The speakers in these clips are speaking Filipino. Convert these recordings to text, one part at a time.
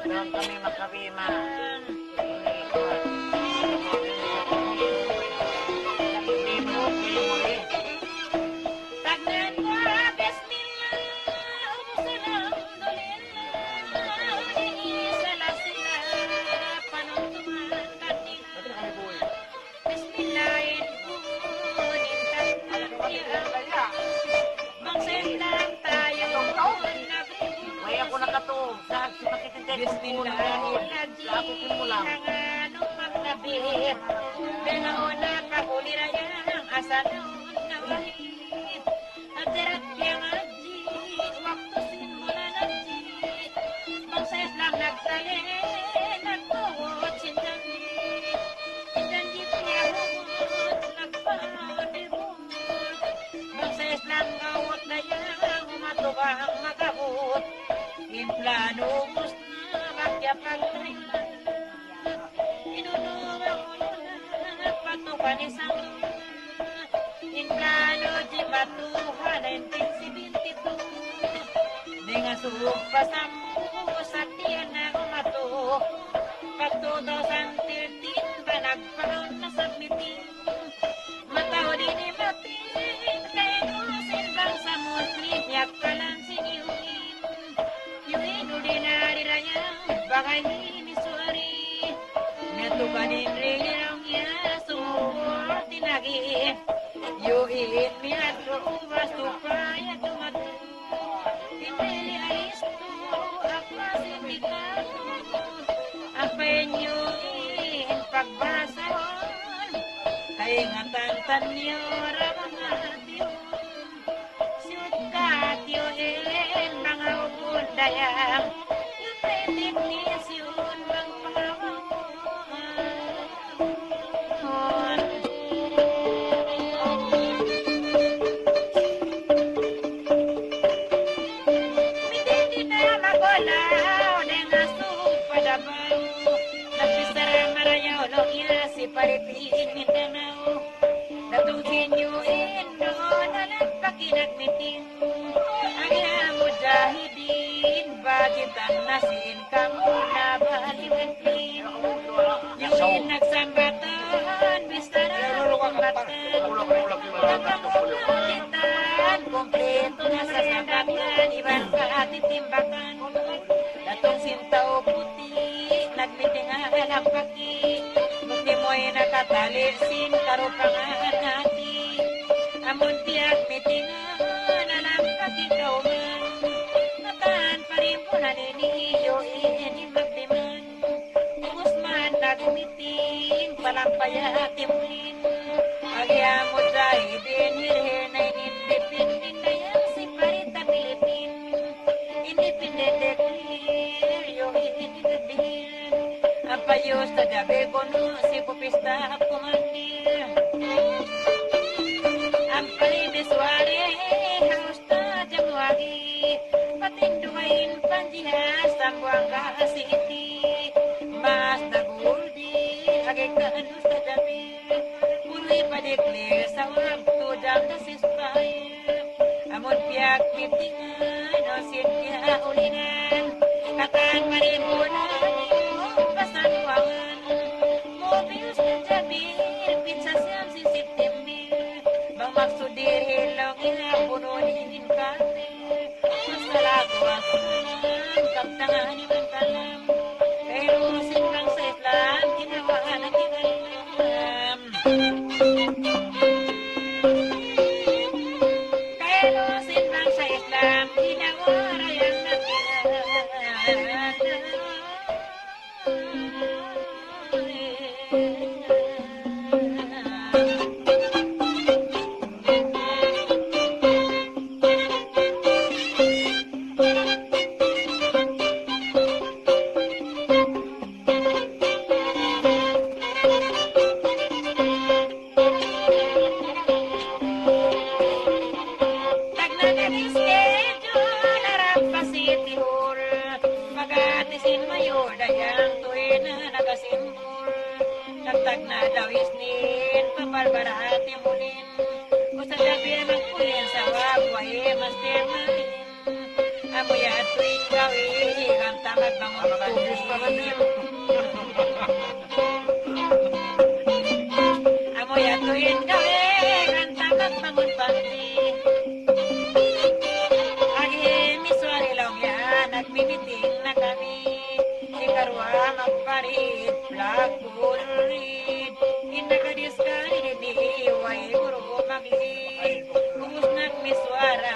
Doon kami makawima. Uyan sa wabwae, master main. Amoy at tuwing gawi, ang tamad bangon tubig. Amoy at tuwing gawi, ang tamad bangon pandi. Agi miswari lang yan, nagmimiting na kami. Si Karwa magparit, flag pulrid. Inakadiskari di way guru maglid. Kubus nagmiswara,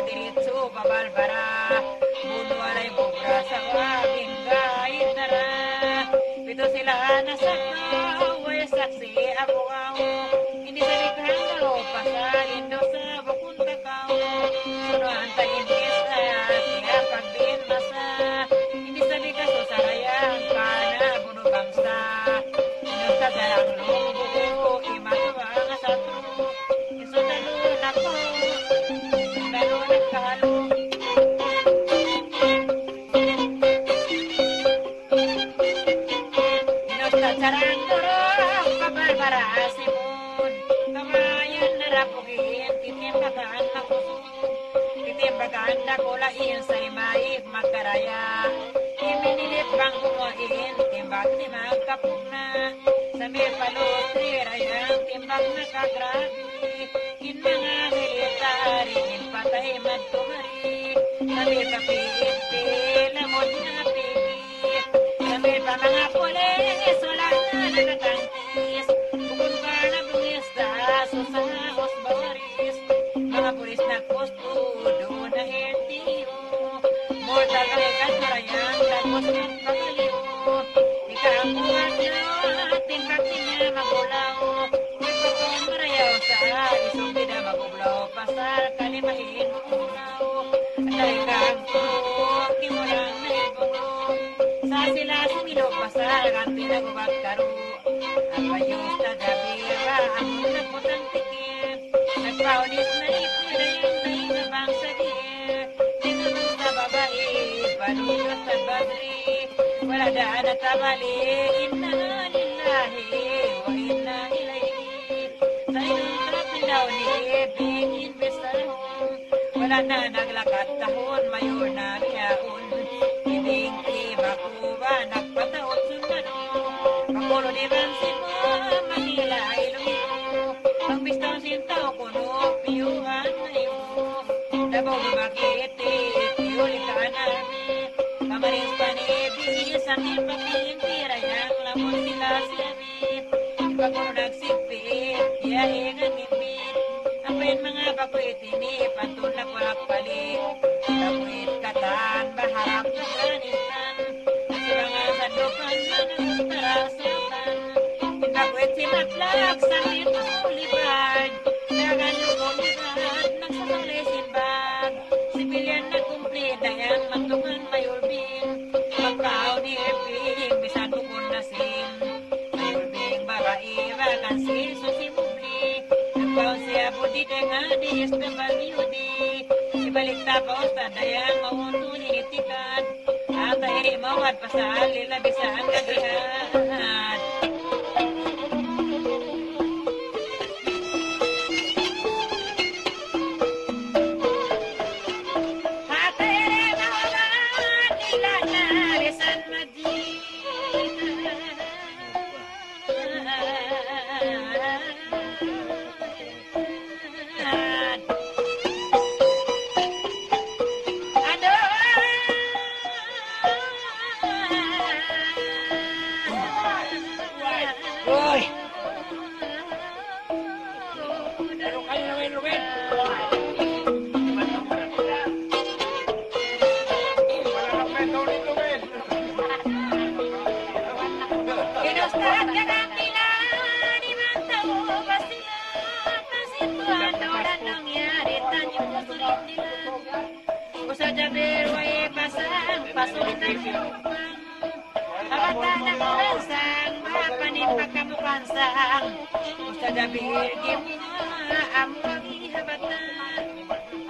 diritso babalbara. Bunwalay bubra sa wabing gait nara. Pito sila nasakaw, way saksi abukaw. Hindi sa likhang galo, pasalin daw sa bukong takaw. Sunuhan tayo kesa, kaya pagbin masa. Hindi sabi ka so sarayang ka na bunubang sa. Inustadalang lumbo, imatuwa nga sa tru. Isundalo na ko, isundalo nagkalo. Inustadalang durong, kabarbara simon. Kamayan narapugin, titimbagaan na kusog. Titimbagaan na kulain sa imaig magkaraya. Iminilip bang kumuhin, timbag-timbag kapug na. Sa may palutri, rayang timbag na kagrabe. In mga military, in patay magtumari. Sa may papiit, lamod na pigi. Sa may pa mga pulis, wala na nakatangkis. Bukod ka na bungista, susahos bawaris. Mga pulis na kustudo na LTO. Mortal kalikat marayang, tapos ng pagaliw. Ikaw buwan na, timbag niya magulaw. May pagkong marayaw sa isong bida magublaw. Pasal kalimahin magulaw. At ay kang turok, di mo lang naibong. Sa sila sumilo pasal, kan pinagubat karo. At payos na gabira, ang nagputang tikip. Nagpaulis na ipirayan na inabang sa diir. Tinamang sa babae, palulot at badri. Wala daan at tabali, inna lillahi, wa inna ilayhi. Sa inong trapin daw ni Ebing Investarong. Wala na naglakat tahon, mayor na biyaon. Ibing Ibakuba, nagpataot sundano. Pakulo di Bansin mo, Manila ay lumino. Pagbistaw sintaw kuno, piyuhan na yun. Dabaw lumakiti, piyulit ka namin. Kamaring panibis, ang ipapintira yang lamon sila siyabit. Ipaguro nagsigpit, iyahingan ngipit. Ang pen mga bakwit ini, pantun na kulak palit. Bakwit katan, baharap na ganitan. Nasibangan sa dukan na nagtarasakan. Bakwit si Matlak, sa ito libad. Dagan lubong libad, nagsasali sinbag. Sibilyan na kumplit, dayang mantungan mayulbing. Pagkao ni Eping, bisan tukon na sin. Mayulbing babae, bagan si Susimubli. Nagpaon siya budi denga di Estebal Yudi. Ibalik tapos, tadayang maundo ninitikan. At ay mawad pasal, lilabisaan kagihan.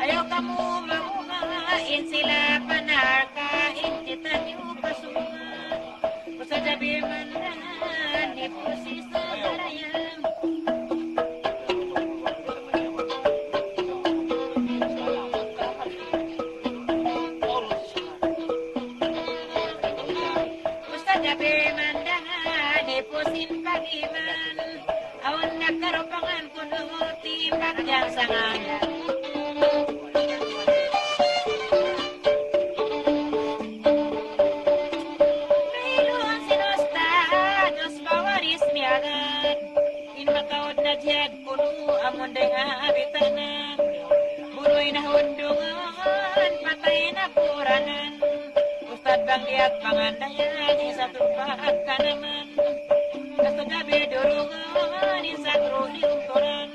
Ayaw kamu mamuhain sila panarkain kita niyo kasunga. Usa jabi man di pusi sa barayang. timbang yang sangat. Ngayon sinusta, Diyos bawaris miyagan. Inmatawad na diyag kuno, amon day nga abitanan. Buroy na hundungan, patay na puranan. Ustad bang liat pangandayan, isa tumpahan ka naman. Kasto gabi durungan, isa truli umturan.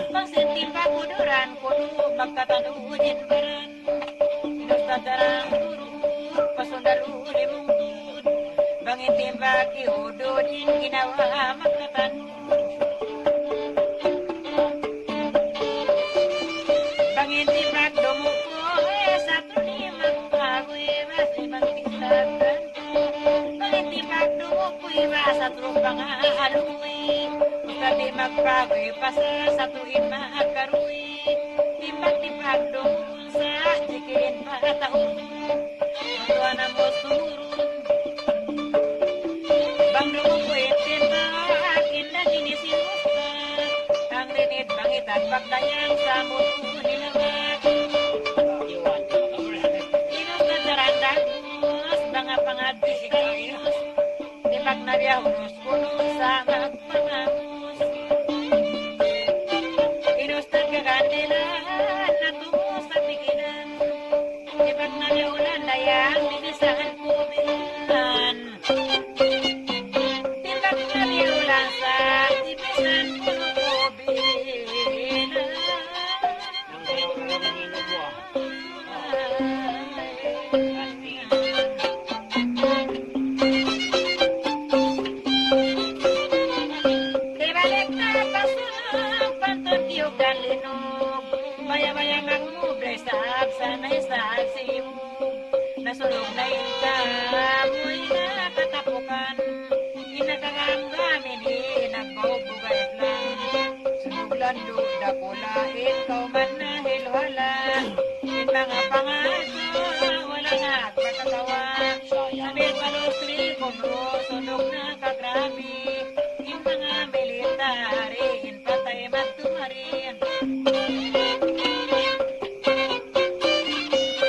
Pangsintim pakuduran, kuno magkatanuhin baran. Inustad darang turun, pasundalu limungtud. Bangin timbag iudodin, ginawa magkatanuhin. Bangin timbag dumuko, sa truli magpagoy, mas ibang tisagan. Bangin timbag dumuko, sa trupang aaluwi. Ustad di magpagoy, pasa sa tuin magkaruwi. Timbag-timbag dumukon sa jikirin pataon. Tuwa na mo turun. Bang dumuko timbag, inda ginisin usta. Ang rinit bangitan, pagdayang sa mundo nilamat. Inustad darandagos, banga pangadisikius. Timbag na biyahunus, kuno sa magpamamos. Inustad kagandilan, natungo sa pigilan. Timbag na biyaulan, dayang binisahan pumilan. Timbag na biyaulan sa tipisan kuno pumilan. Ibalik na kasunang pantun tiyog dan linog. Baya-baya magmublay sa absanay sa simog. Nasulog na inkamoy na katapukan. Inakanggamin inagbaubugat lang. Sunuglando dakulain kauman na hilwala. In mga pangaso wala nagpatatawa. Sabi palustri kumro sunog na kagrabe. In mga military in patay matumarin.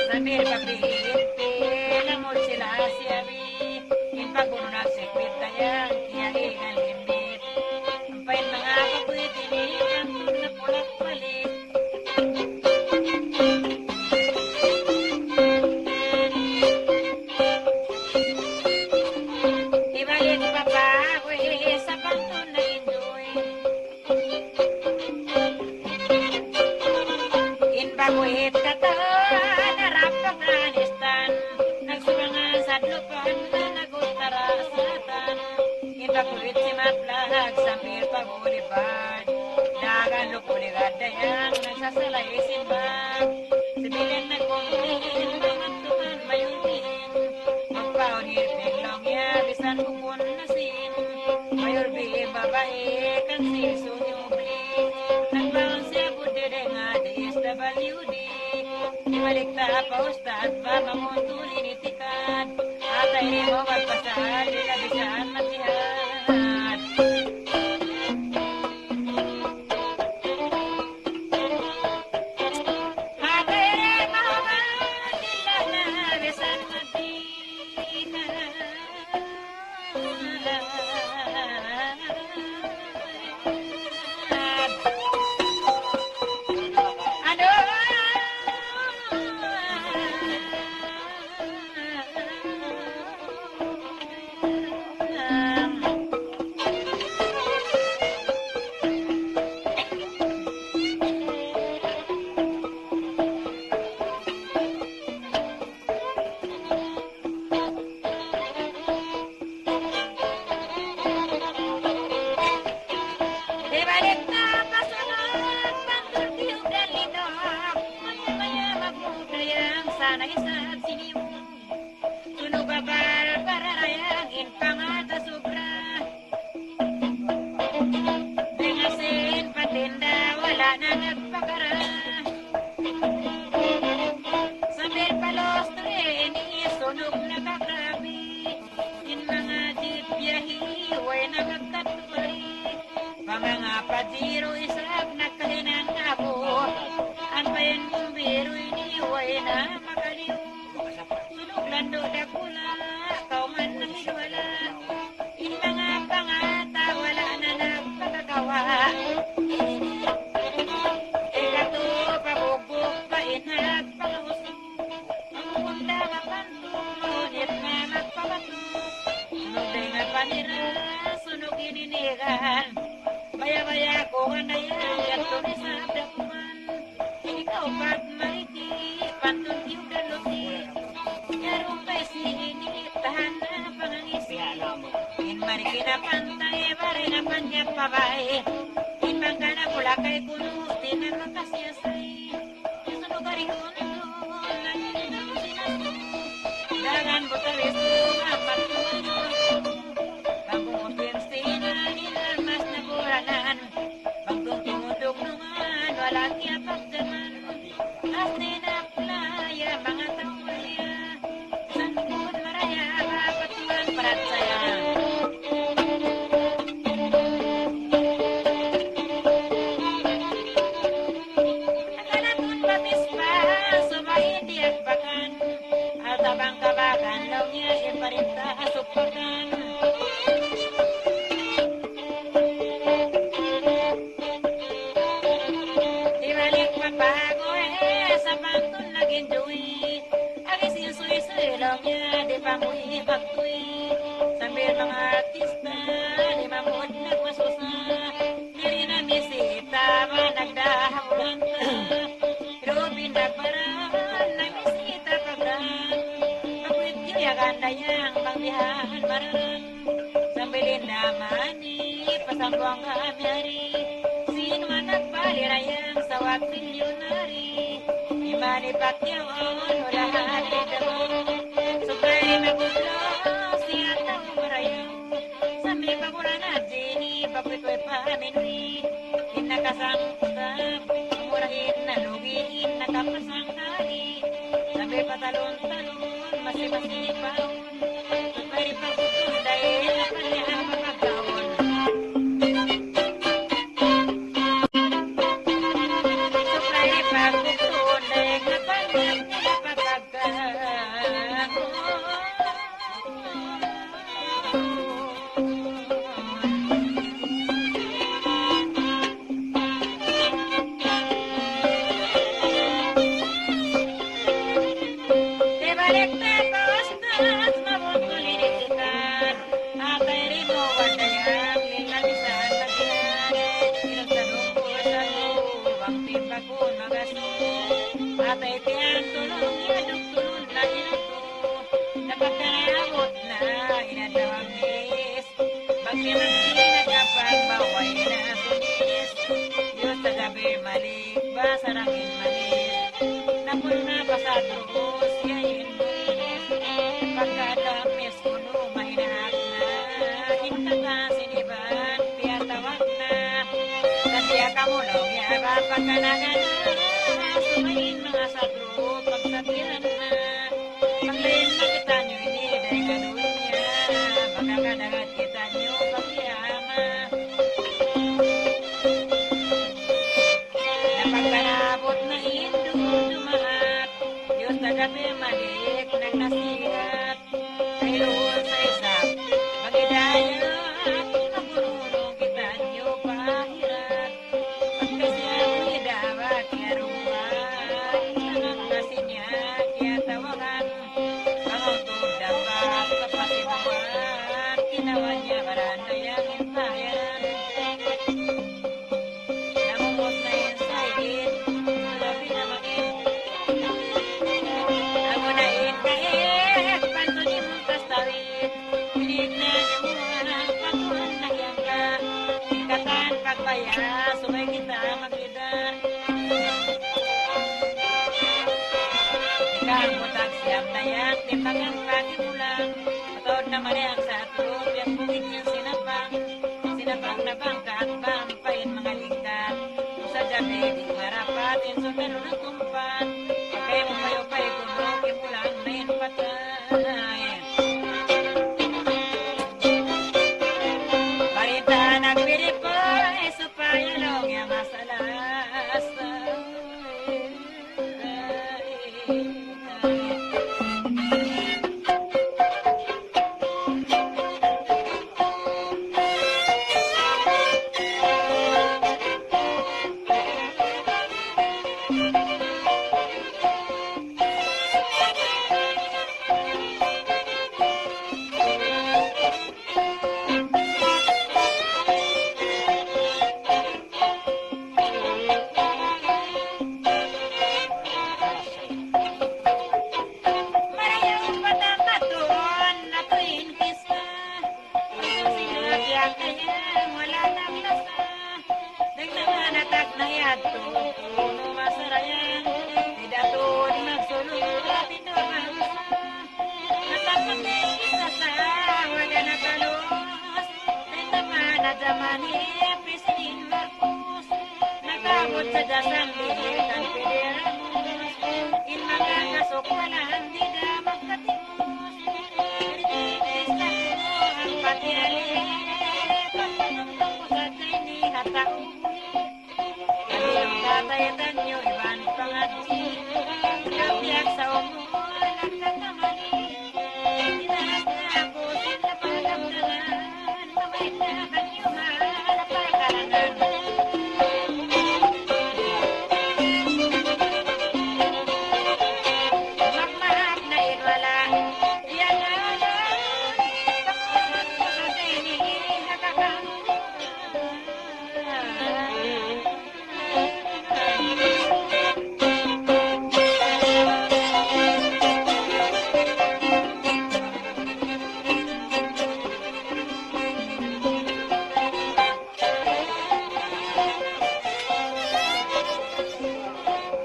Samir papihin pilamod sila siyabi. In paguno nagsikwit tayang kiyain alimbit. Ampain mga kapwit inilang na pulat palit. Ibalik papagoy sa pantun na enjoy. In baguhit katawan, narap Afghanistan. Nagsurangan sa lupan na nagutara satan. In baguhit si Matlag, Samir Pagulibad. Dagan lukuligad dayang nagsasalay simbag. Sibilin na kumulin, mangantukan mayulin. Magpaon hirping lang ya, bisan bukon nasin. Mayulbing babae, kan siso nyubli. Nagbaon siya budede nga DSWD. Ibalik ta pa ustad, ba mamutulin itikad. Atay ni mo magpasal, bila bisaan matihad. Atay ni mo magpasal, bila bisaan matihad. Ibalik na kasunod, pantun tiyog dan linog. Maya-maya magmudayang sana isa't siniwog. Sunog babal para rayangin pangata sobra. Dengasin patinda, wala na nagpakara. Sambil palos treni, sunog na kakrabi. In mga jeep biyahi, way na magtaturi. Mga pajiro isap na kahinang opat mariti, pantun yuda luti, yarumpay sinini, tahan na pangangisi. In mariki na pantay, bare na panyak pabay, in bangka na kulakay kuno, tinan makasyasay, sunog karihon doon, lanin na sinasu, dagan butalis doon, apat tumayo, bagong pinsina, nilamas na buranan, bagong tumudog nungan, walang yapagdaman, asli na playa, mga tawaya, san bukod maraya, kapatuan parat saya. Akalatun batis pa, sumahin diag bakan, altabang kabakan, lawnya iparinta asupakan. Ibalik mapago sa pantun naging duwi, agisin suy-suy lawnya di pamuhi pagtuwi, sambil mga artista di mamud nagmasusa, diri na bisita managdahabulan ta, Robin nagparan na bisita pagdan, pagwit yagan na yang bangbihan maran, sambilin damani pasambong kamyari, sino man nagbalirayang sawat milyonari, imani Pacquiao wala hati damo, supay magublo siya tao marayang, sambil pagulan at dini pagwito'y paminwi, inakasangkutang, murahin na lugiin nakapasang kali, sambil patalon-talon masipasipaon, supay pagutun dahil napanyang mapagkaon. Supply pagkukun dahil napanyang mapagkaon. Dibalik na kostas, mabutulirikan, atay rin mo wadayang lilalisan magilan, pinagtanong ko sa lubang timbakon magaso, atay tiyang tulong yadong na inuto, napagkarabot na inadawang nis, magsimangsi nagkapagbaway na sunis, Diyos sa gabi malik, basarangin malis, napul na pasadros, yayin bulis, pagkatamis kuno mahinaak na, hintaka siniban, piyatawag na, kasiya kamulong yaba pagkanagan na, sumayin mga sadro, pagsabihan na, paglayin makita nyo ini, dahil ganuin niya, makakadagat kita nyo, pagyama, napagkanabot na indo, dumahat, Diyos na gabi malik, nagnasihat, ay luhon sa isap, magidayat, magurulong kita nyo pahirat, pagkasyawi dapat yaruhan, tangang nasinya, kaya tawagan, pangutog dapat, kapasimuan, kinawan niya maranda yang intayan, namumot na yun sa igit, malabi na maging, nagunain kahit, pantunin mong kastawit, pinig na yamuhan, pagkuhan na yang ka, ikatan pagpaya, sumay kita maglida, ikang mutak siyam na yang, timbangang pagimulang, matod na mariyang sa atulog, yung bukid niyang sinapang, sinapang na bangkat, bampayin mga ligtat, sa jabi, di marapatin, so meron ng tumpan, pagkay mo payo-pay, kuno, kimulang na yun patay. Barita nagbiripay, supayalong yung masalas, dasang dilikan pederamos, in mga kasukwalan, di da magkatimos, iritis na mo ang patiali, pagpanungtong ko sa ni hatauli, kabilang tatayatan nyo, iban pangati, kapiyak sa umuan, nagkakamali, tinaas na ako sila pagamdaman, mabait na kanyo mahal, pagkarangan. Magmahal na inwala, yan na lang, kapusan ko sa tini,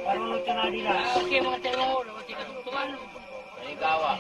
Parulot ka na nila. Okay, mga tayo, wala ka tungtungan. Ay, gawa.